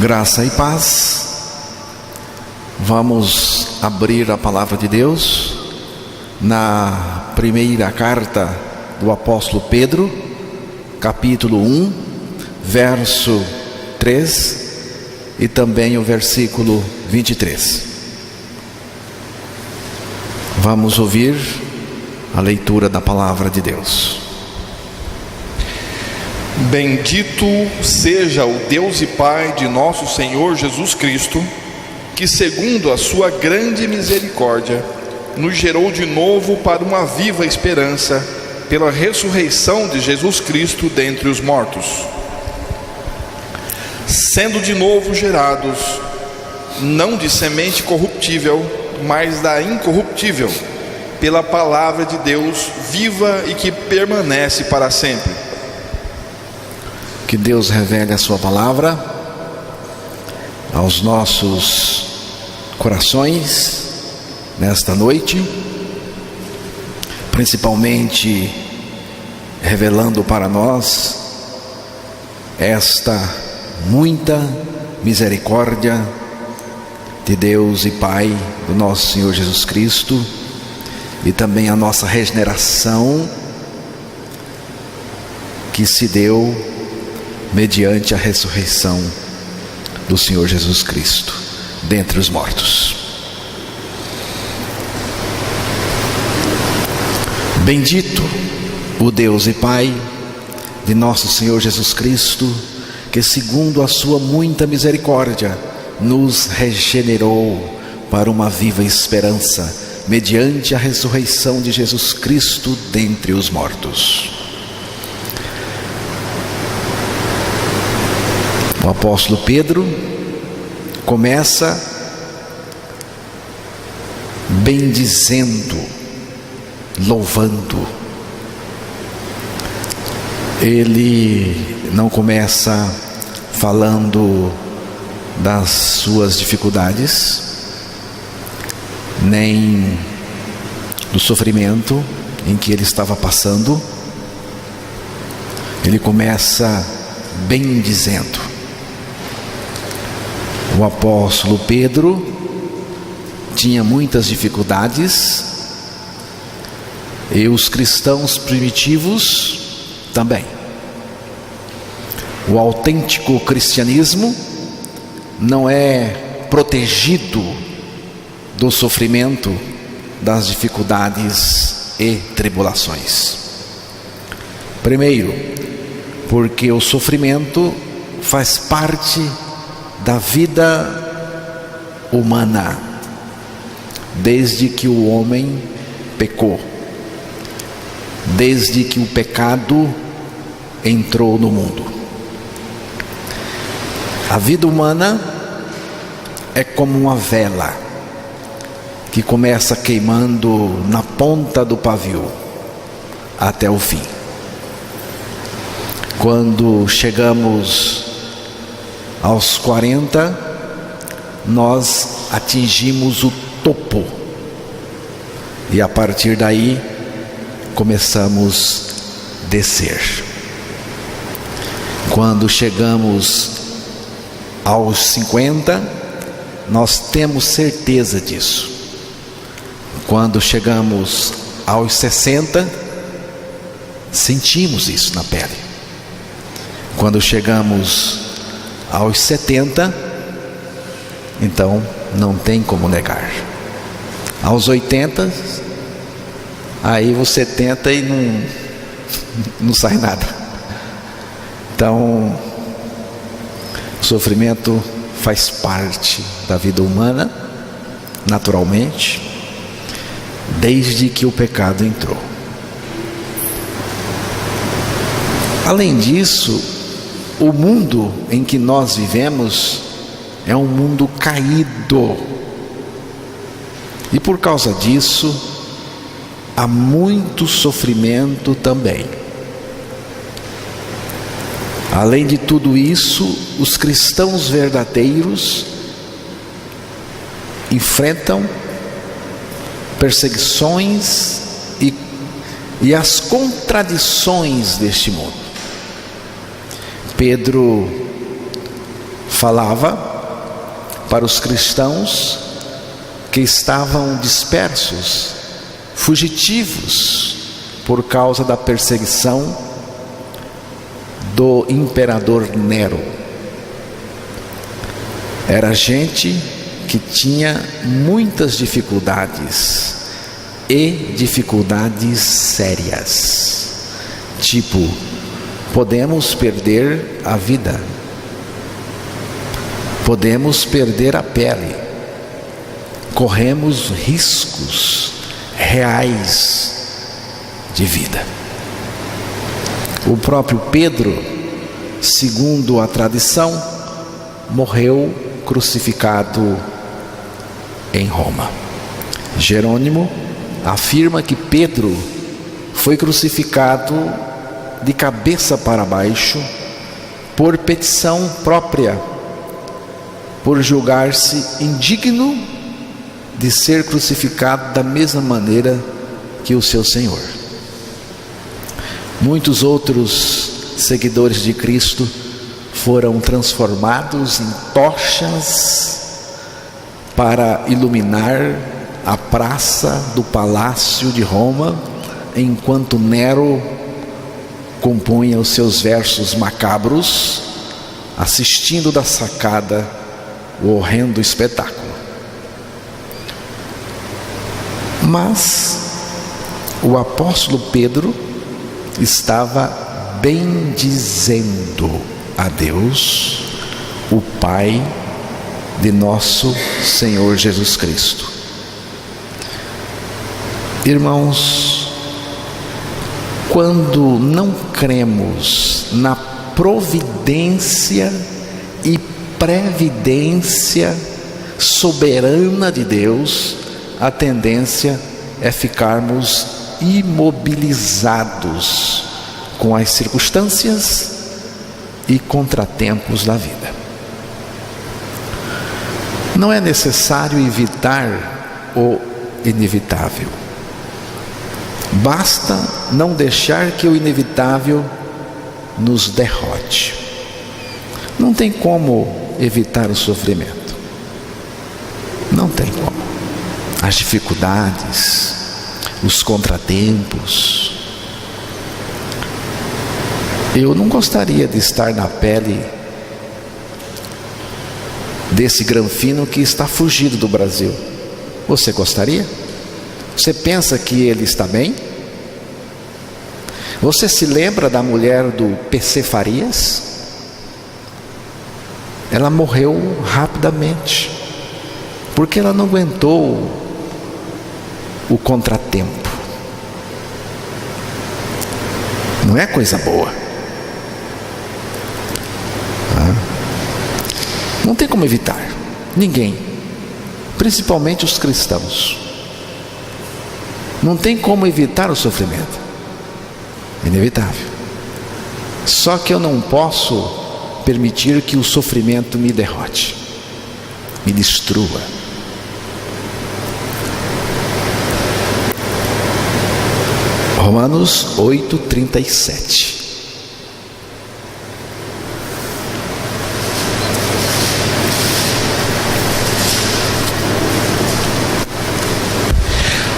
Graça e paz. Vamos abrir a palavra de Deus na primeira carta do apóstolo Pedro, capítulo 1, verso 3 e também o versículo 23. Vamos ouvir a leitura da palavra de Deus. Bendito seja o Deus e Pai de nosso Senhor Jesus Cristo, que segundo a sua grande misericórdia, nos gerou de novo para uma viva esperança, pela ressurreição de Jesus Cristo dentre os mortos. Sendo de novo gerados, não de semente corruptível, mas da incorruptível, pela palavra de Deus viva e que permanece para sempre. Que Deus revele a sua palavra aos nossos corações nesta noite, principalmente revelando para nós esta muita misericórdia de Deus e Pai do nosso Senhor Jesus Cristo, e também a nossa regeneração que se deu mediante a ressurreição do Senhor Jesus Cristo dentre os mortos. Bendito o Deus e Pai de nosso Senhor Jesus Cristo, que segundo a sua muita misericórdia nos regenerou para uma viva esperança mediante a ressurreição de Jesus Cristo dentre os mortos. O apóstolo Pedro começa bendizendo, louvando. Ele não começa falando das suas dificuldades, nem do sofrimento em que ele estava passando. Ele começa bendizendo. O apóstolo Pedro tinha muitas dificuldades, e os cristãos primitivos também. O autêntico cristianismo não é protegido do sofrimento, das dificuldades e tribulações. Primeiro, porque o sofrimento faz parte da vida humana, desde que o homem pecou, desde que o pecado entrou no mundo. A vida humana é como uma vela que começa queimando na ponta do pavio até o fim. Quando chegamos aos 40, nós atingimos o topo, e a partir daí começamos a descer. Quando chegamos aos 50, nós temos certeza disso. Quando chegamos aos 60, sentimos isso na pele. Quando chegamos aos 70, então não tem como negar. Aos 80, aí você tenta e não sai nada. Então, o sofrimento faz parte da vida humana, naturalmente, desde que o pecado entrou. Além disso, o mundo em que nós vivemos é um mundo caído, e por causa disso há muito sofrimento também. Além de tudo isso, os cristãos verdadeiros enfrentam perseguições e as contradições deste mundo. Pedro falava para os cristãos que estavam dispersos, fugitivos, por causa da perseguição do imperador Nero. Era gente que tinha muitas dificuldades, e dificuldades sérias, tipo, podemos perder a vida, podemos perder a pele, corremos riscos reais de vida. O próprio Pedro, segundo a tradição, morreu crucificado em Roma. Jerônimo afirma que Pedro foi crucificado de cabeça para baixo por petição própria, por julgar-se indigno de ser crucificado da mesma maneira que o seu Senhor. Muitos outros seguidores de Cristo foram transformados em tochas para iluminar a praça do Palácio de Roma, enquanto Nero compunha os seus versos macabros, assistindo da sacada o horrendo espetáculo. Mas o apóstolo Pedro estava bendizendo a Deus, o Pai de nosso Senhor Jesus Cristo. Irmãos, quando não cremos na providência e previdência soberana de Deus, a tendência é ficarmos imobilizados com as circunstâncias e contratempos da vida. Não é necessário evitar o inevitável. Basta não deixar que o inevitável nos derrote. Não tem como evitar o sofrimento. Não tem como. As dificuldades, os contratempos. Eu não gostaria de estar na pele desse granfino que está fugido do Brasil. Você gostaria? Você pensa que ele está bem? Você se lembra da mulher do PC Farias? Ela morreu rapidamente, porque ela não aguentou o contratempo. Não é coisa boa. Não tem como evitar. Ninguém, principalmente os cristãos. Não tem como evitar o sofrimento. É inevitável. Só que eu não posso permitir que o sofrimento me derrote, me destrua. Romanos 8:37.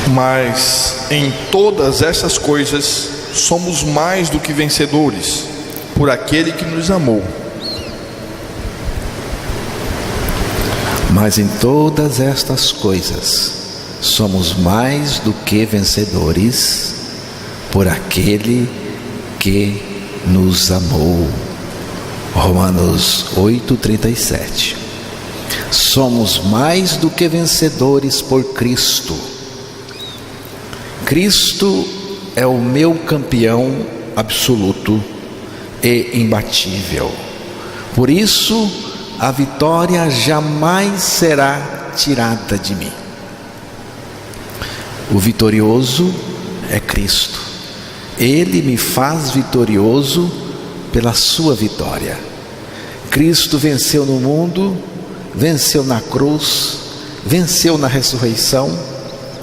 Mas em todas essas coisas somos mais do que vencedores, por aquele que nos amou. Mas em todas estas coisas somos mais do que vencedores, por aquele que nos amou. Romanos 8:37. Somos mais do que vencedores por Cristo. Cristo é o meu campeão absoluto e imbatível. Por isso, a vitória jamais será tirada de mim. O vitorioso é Cristo. Ele me faz vitorioso pela sua vitória. Cristo venceu no mundo, venceu na cruz, venceu na ressurreição,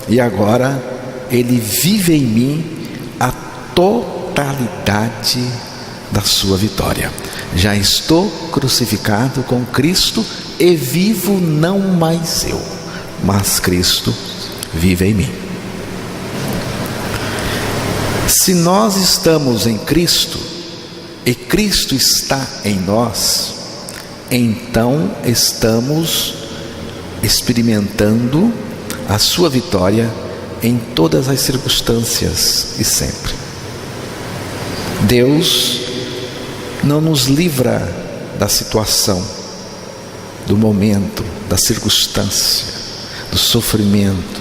e agora Ele vive em mim a totalidade da sua vitória. Já estou crucificado com Cristo e vivo não mais eu, mas Cristo vive em mim. Se nós estamos em Cristo e Cristo está em nós, então estamos experimentando a sua vitória em todas as circunstâncias e sempre. Deus não nos livra da situação, do momento, da circunstância, do sofrimento,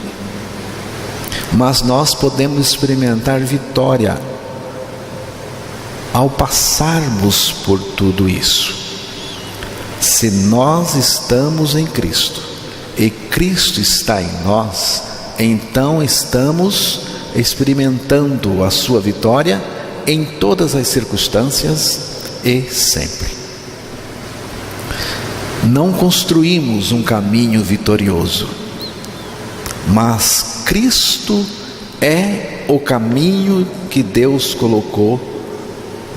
mas nós podemos experimentar vitória ao passarmos por tudo isso. Se nós estamos em Cristo e Cristo está em nós, então estamos experimentando a sua vitória em todas as circunstâncias e sempre. Não construímos um caminho vitorioso, mas Cristo é o caminho que Deus colocou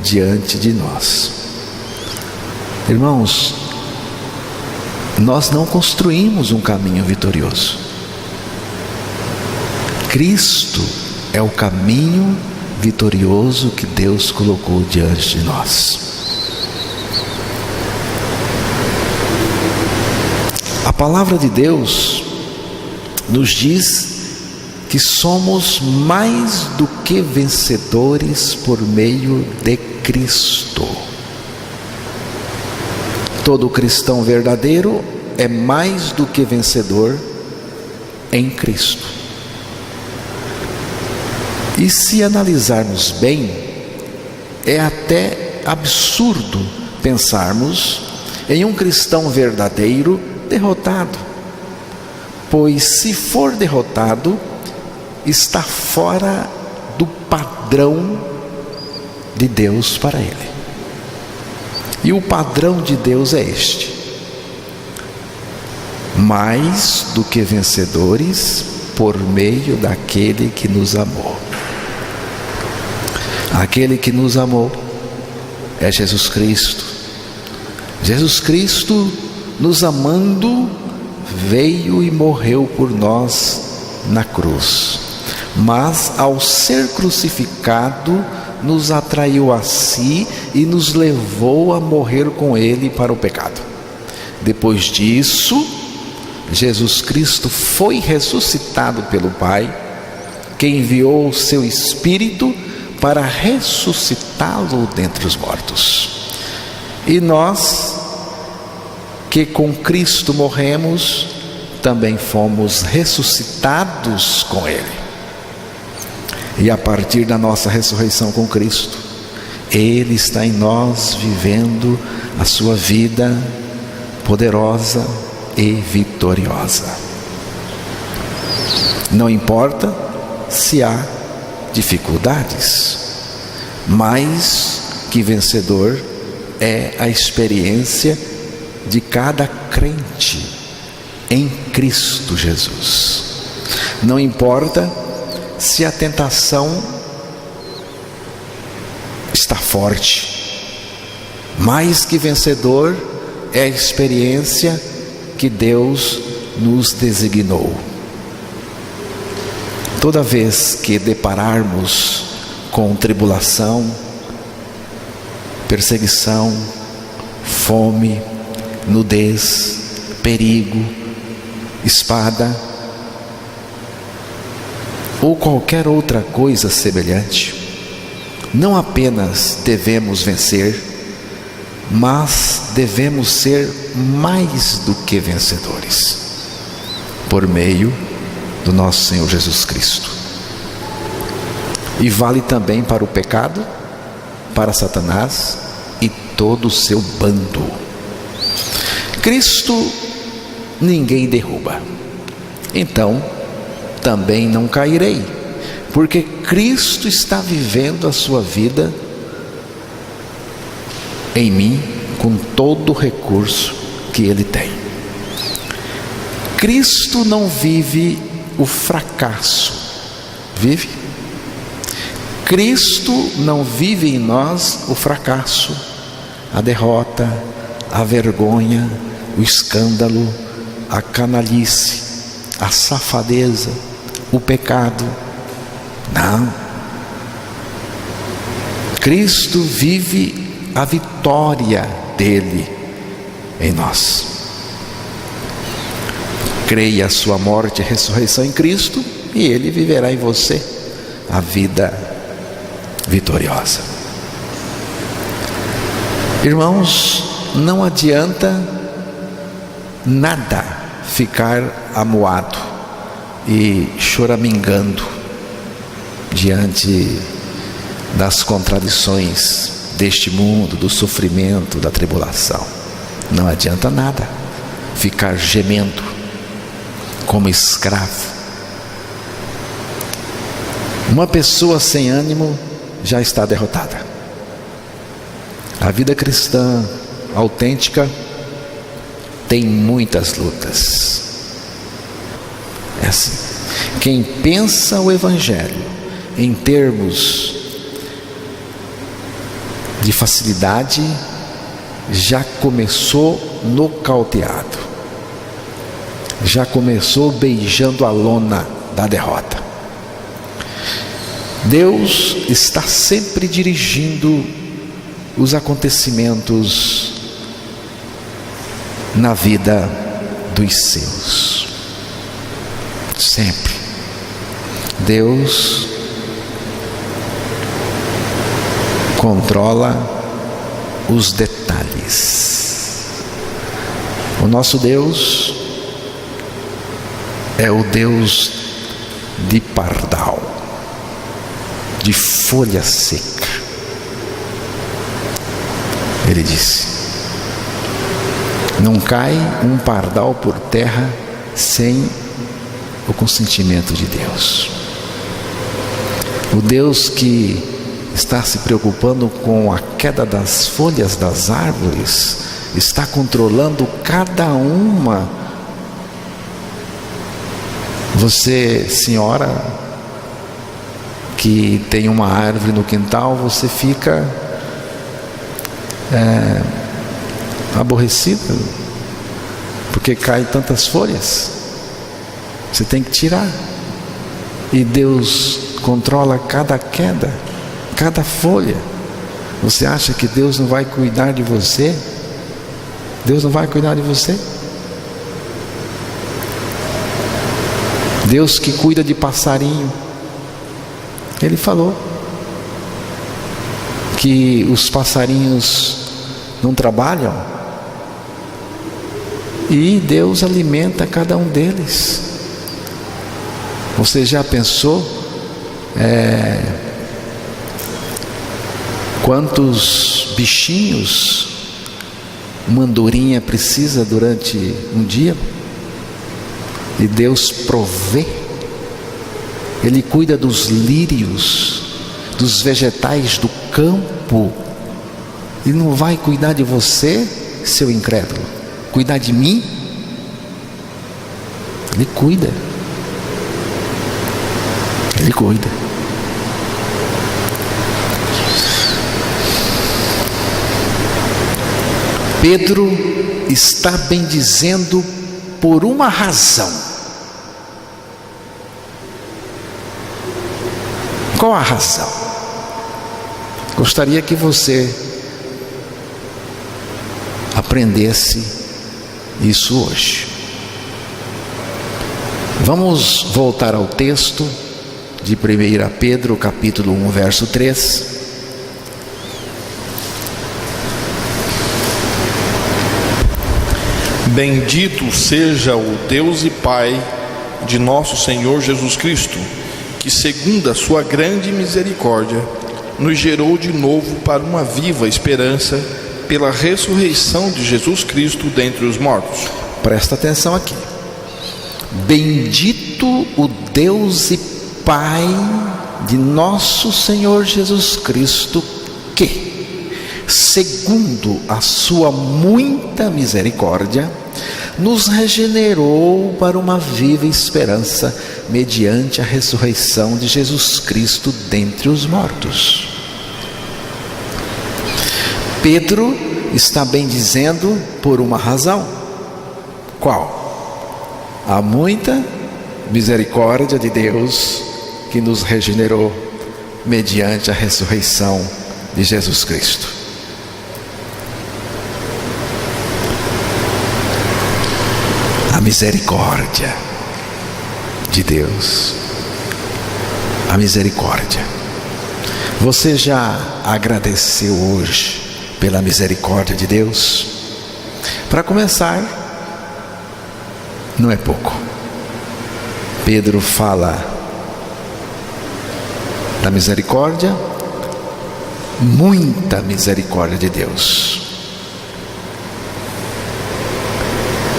diante de nós. Irmãos, nós não construímos um caminho vitorioso. Cristo é o caminho vitorioso que Deus colocou diante de nós. A palavra de Deus nos diz que somos mais do que vencedores por meio de Cristo. Todo cristão verdadeiro é mais do que vencedor em Cristo. E se analisarmos bem, é até absurdo pensarmos em um cristão verdadeiro derrotado, pois se for derrotado, está fora do padrão de Deus para ele. E o padrão de Deus é este: mais do que vencedores por meio daquele que nos amou. Aquele que nos amou é Jesus Cristo. Jesus Cristo, nos amando, veio e morreu por nós na cruz. Mas ao ser crucificado, nos atraiu a si e nos levou a morrer com ele para o pecado. Depois disso, Jesus Cristo foi ressuscitado pelo Pai, que enviou o seu Espírito para ressuscitá-lo dentre os mortos. E nós, que com Cristo morremos, também fomos ressuscitados com Ele. E a partir da nossa ressurreição com Cristo, Ele está em nós vivendo a sua vida poderosa e vitoriosa. Não importa se há dificuldades, mais que vencedor é a experiência de cada crente em Cristo Jesus. Não importa se a tentação está forte, mais que vencedor é a experiência que Deus nos designou. Toda vez que depararmos com tribulação, perseguição, fome, nudez, perigo, espada ou qualquer outra coisa semelhante, não apenas devemos vencer, mas devemos ser mais do que vencedores, por meio do nosso Senhor Jesus Cristo. E vale também para o pecado, para Satanás e todo o seu bando. Cristo ninguém derruba, então também não cairei, porque Cristo está vivendo a sua vida em mim com todo o recurso que Ele tem. Cristo não vive o fracasso, vive? Cristo não vive em nós o fracasso, a derrota, a vergonha, o escândalo, a canalice, a safadeza, o pecado. Não. Cristo vive a vitória dele em nós. Creia a sua morte e ressurreição em Cristo, e ele viverá em você a vida vitoriosa. Irmãos, não adianta nada ficar amuado e choramingando diante das contradições deste mundo, do sofrimento, da tribulação. Não adianta nada ficar gemendo como escravo. Uma pessoa sem ânimo já está derrotada. A vida cristã autêntica tem muitas lutas. É assim. Quem pensa o Evangelho em termos de facilidade já começou nocauteado, já começou beijando a lona da derrota. Deus está sempre dirigindo os acontecimentos na vida dos seus. Sempre. Deus controla os detalhes. O nosso Deus é o Deus de pardal, de folha seca. Ele disse: não cai um pardal por terra sem o consentimento de Deus. O Deus que está se preocupando com a queda das folhas das árvores está controlando cada uma. Você, senhora, que tem uma árvore no quintal, você fica aborrecida porque cai tantas folhas. Você tem que tirar. E Deus controla cada queda, cada folha. Você acha que Deus não vai cuidar de você? Deus não vai cuidar de você? Deus que cuida de passarinho, Ele falou que os passarinhos não trabalham e Deus alimenta cada um deles. Você já pensou quantos bichinhos uma andorinha precisa durante um dia? E Deus provê. Ele cuida dos lírios, dos vegetais do campo. E não vai cuidar de você, seu incrédulo? Cuidar de mim? Ele cuida. Ele cuida. Pedro está bendizendo por uma razão. Qual a razão? Gostaria que você aprendesse isso hoje. Vamos voltar ao texto de 1 Pedro, capítulo 1, verso 3. Bendito seja o Deus e Pai de nosso Senhor Jesus Cristo, que segundo a sua grande misericórdia, nos gerou de novo para uma viva esperança pela ressurreição de Jesus Cristo dentre os mortos. Presta atenção aqui. Bendito o Deus e Pai de nosso Senhor Jesus Cristo, que, segundo a sua muita misericórdia, nos regenerou para uma viva esperança, mediante a ressurreição de Jesus Cristo dentre os mortos. Pedro está bem dizendo por uma razão. Qual? Há muita misericórdia de Deus que nos regenerou mediante a ressurreição de Jesus Cristo. A misericórdia de Deus. A misericórdia. Você já agradeceu hoje pela misericórdia de Deus? Para começar, não é pouco. Pedro fala da misericórdia, muita misericórdia de Deus.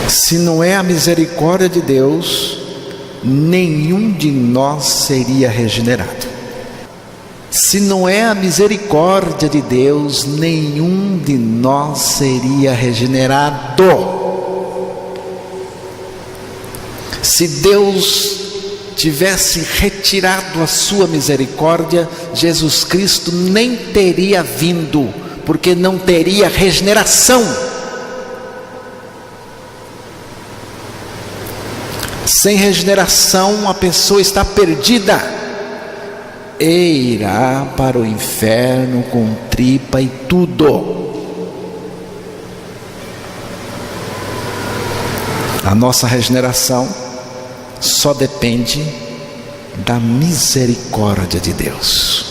Se não é a misericórdia de Deus, nenhum de nós seria regenerado. Se não é a misericórdia de Deus, nenhum de nós seria regenerado. Se Deus tivesse retirado a sua misericórdia, Jesus Cristo nem teria vindo, porque não teria regeneração. Sem regeneração, a pessoa está perdida e irá para o inferno com tripa e tudo. A nossa regeneração só depende da misericórdia de Deus.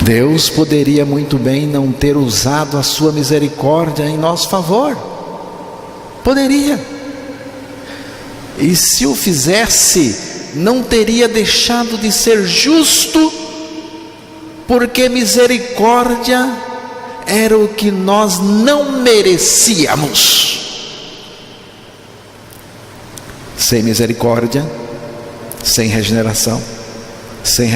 Deus poderia muito bem não ter usado a sua misericórdia em nosso favor. Poderia. E se o fizesse, não teria deixado de ser justo, porque misericórdia era o que nós não merecíamos. Sem misericórdia, sem regeneração, sem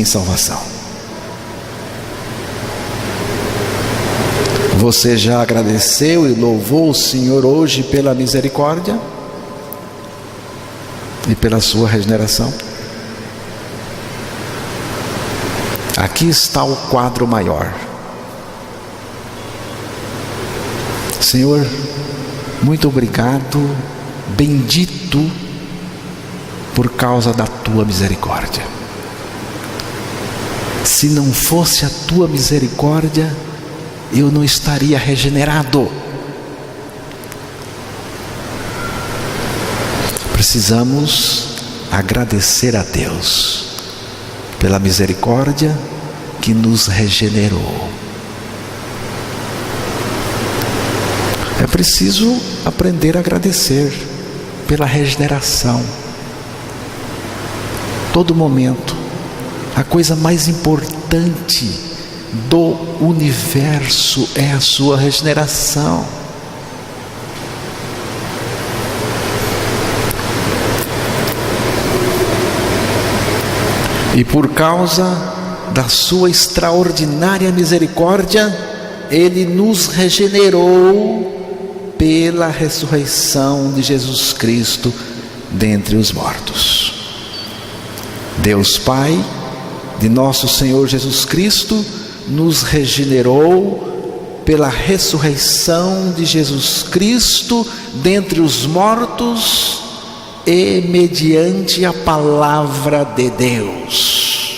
salvação. Você já agradeceu e louvou o Senhor hoje pela misericórdia e pela sua regeneração? Aqui está o quadro maior. Senhor, muito obrigado, bendito por causa da tua misericórdia. Se não fosse a tua misericórdia, eu não estaria regenerado. Precisamos agradecer a Deus pela misericórdia que nos regenerou. É preciso aprender a agradecer pela regeneração. Todo momento, a coisa mais importante do universo é a sua regeneração. E por causa da sua extraordinária misericórdia, Ele nos regenerou pela ressurreição de Jesus Cristo dentre os mortos. Deus Pai de nosso Senhor Jesus Cristo nos regenerou pela ressurreição de Jesus Cristo dentre os mortos e mediante a palavra de Deus.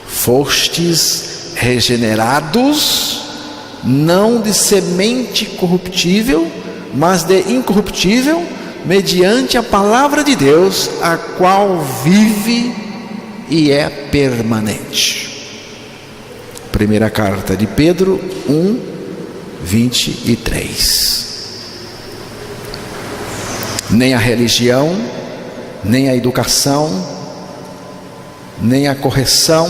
Fostes regenerados, não de semente corruptível, mas de incorruptível, mediante a palavra de Deus, a qual vive e é permanente. Primeira carta de Pedro 1:23. Nem a religião, nem a educação, nem a correção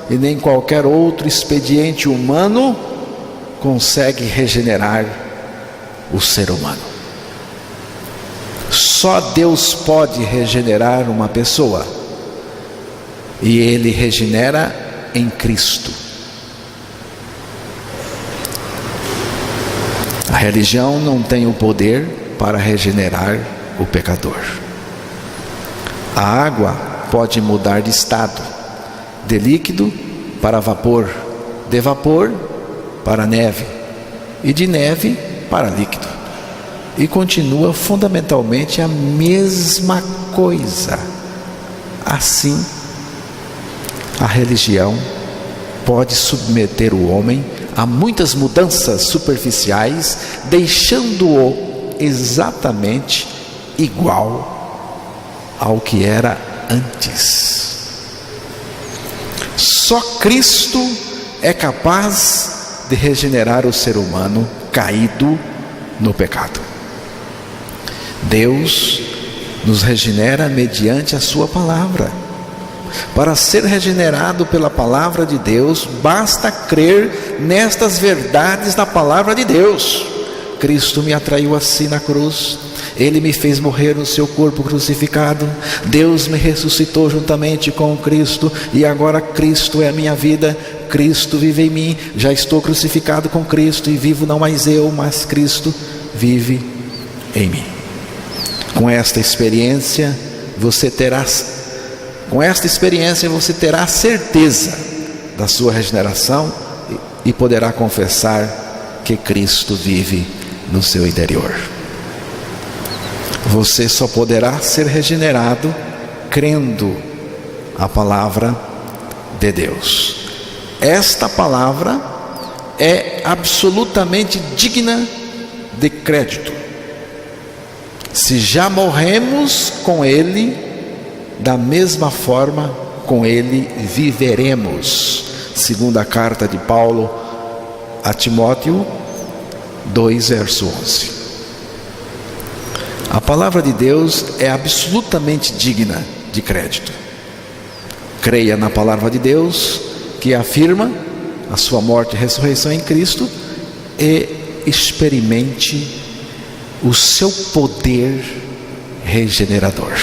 e nem qualquer outro expediente humano consegue regenerar o ser humano. Só Deus pode regenerar uma pessoa, e Ele regenera em Cristo. A religião não tem o poder para regenerar o pecador. A água pode mudar de estado, de líquido para vapor, de vapor para neve e de neve para líquido, e continua fundamentalmente a mesma coisa. Assim, a religião pode submeter o homem a muitas mudanças superficiais, deixando-o exatamente igual ao que era antes. Só Cristo é capaz de regenerar o ser humano caído no pecado. Deus nos regenera mediante a sua palavra. Para ser regenerado pela palavra de Deus, basta crer nestas verdades da palavra de Deus. Cristo me atraiu assim na cruz, Ele me fez morrer no seu corpo crucificado, Deus me ressuscitou juntamente com Cristo, e agora Cristo é a minha vida, Cristo vive em mim, já estou crucificado com Cristo, e vivo não mais eu, mas Cristo vive em mim. Com esta experiência você terá certeza da sua regeneração e poderá confessar que Cristo vive no seu interior. Você só poderá ser regenerado crendo a palavra de Deus. Esta palavra é absolutamente digna de crédito. Se já morremos com Ele, da mesma forma com Ele viveremos. Segunda carta de Paulo a Timóteo 2, verso 11. A palavra de Deus é absolutamente digna de crédito. Creia na palavra de Deus, que afirma a sua morte e ressurreição em Cristo, e experimente o seu poder regenerador.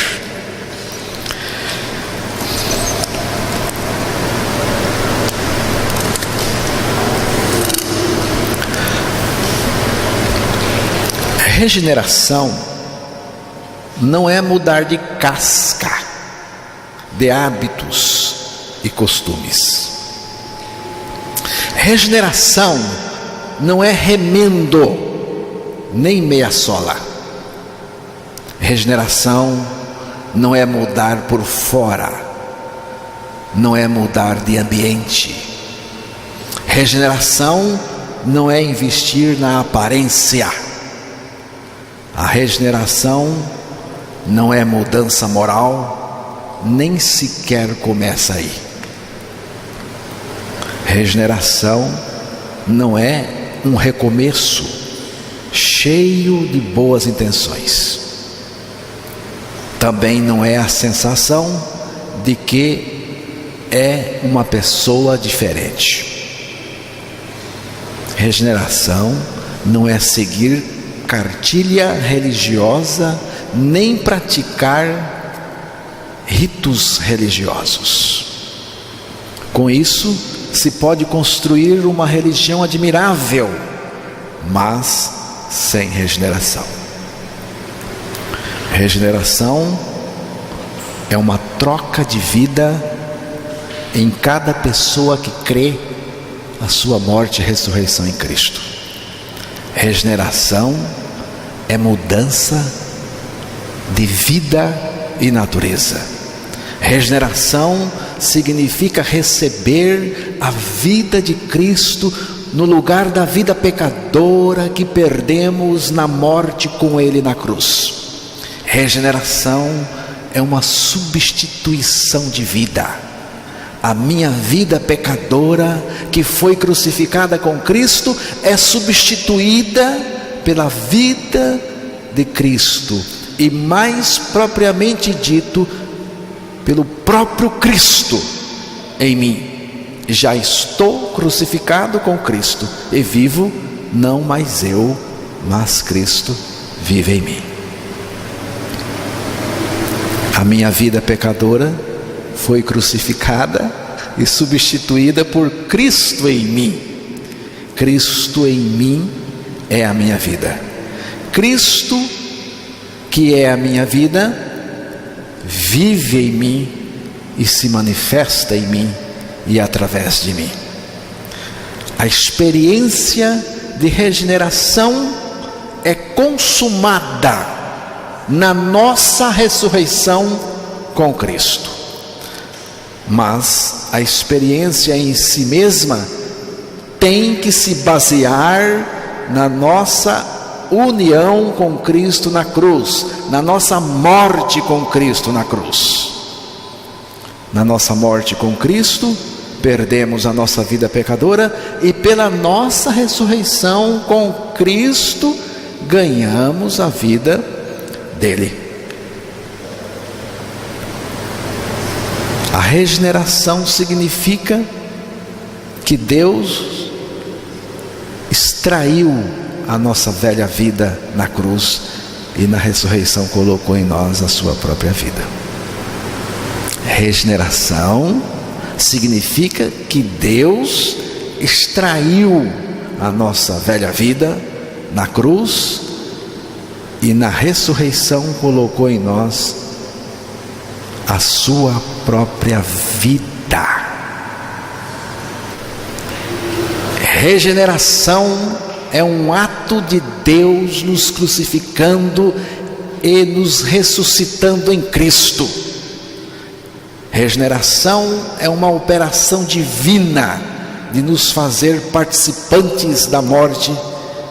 Regeneração não é mudar de casca, de hábitos e costumes. Regeneração não é remendo, nem meia sola. Regeneração não é mudar por fora, não é mudar de ambiente. Regeneração não é investir na aparência. A regeneração não é mudança moral, nem sequer começa aí. Regeneração não é um recomeço cheio de boas intenções. Também não é a sensação de que é uma pessoa diferente. Regeneração não é seguir cartilha religiosa, nem praticar ritos religiosos. Com isso, se pode construir uma religião admirável, mas sem regeneração. Regeneração é uma troca de vida em cada pessoa que crê a sua morte e ressurreição em Cristo. Regeneração é mudança de vida e natureza. Regeneração significa receber a vida de Cristo no lugar da vida pecadora que perdemos na morte com Ele na cruz. Regeneração é uma substituição de vida. A minha vida pecadora, que foi crucificada com Cristo, é substituída pela vida de Cristo, e mais propriamente dito, pelo próprio Cristo em mim. Já estou crucificado com Cristo e vivo, não mais eu, mas Cristo vive em mim. A minha vida pecadora foi crucificada e substituída por Cristo em mim. Cristo em mim é a minha vida. Cristo, que é a minha vida, vive em mim e se manifesta em mim e através de mim. A experiência de regeneração é consumada na nossa ressurreição com Cristo. Mas a experiência em si mesma tem que se basear na nossa união com Cristo na cruz, na nossa morte com Cristo na cruz. Na nossa morte com Cristo, perdemos a nossa vida pecadora, e pela nossa ressurreição com Cristo, ganhamos a vida dele. A regeneração significa que Deus extraiu a nossa velha vida na cruz e na ressurreição colocou em nós a sua própria vida. Regeneração significa que Deus extraiu a nossa velha vida na cruz e na ressurreição colocou em nós a sua própria vida. Regeneração é um ato de Deus nos crucificando e nos ressuscitando em Cristo. Regeneração é uma operação divina de nos fazer participantes da morte,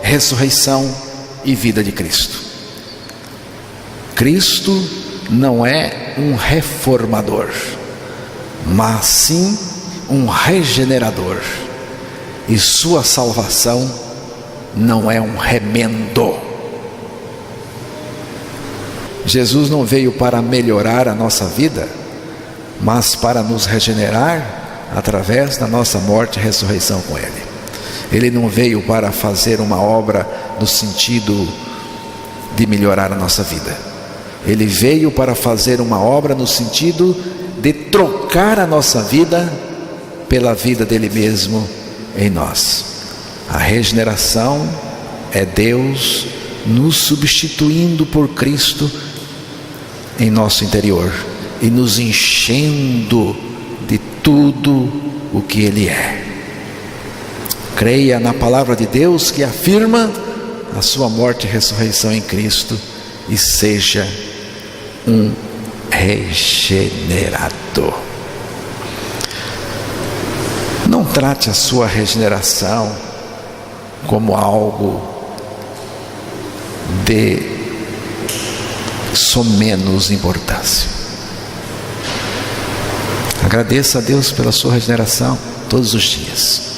ressurreição e vida de Cristo. Cristo não é um reformador, mas sim um regenerador. E sua salvação não é um remendo. Jesus não veio para melhorar a nossa vida, mas para nos regenerar através da nossa morte e ressurreição com Ele. Ele não veio para fazer uma obra no sentido de melhorar a nossa vida. Ele veio para fazer uma obra no sentido de trocar a nossa vida pela vida dele mesmo em nós. A regeneração é Deus nos substituindo por Cristo em nosso interior e nos enchendo de tudo o que Ele é. Creia na palavra de Deus que afirma a sua morte e ressurreição em Cristo e seja um regenerador. Não trate a sua regeneração como algo de somenos importância. Agradeça a Deus pela sua regeneração todos os dias.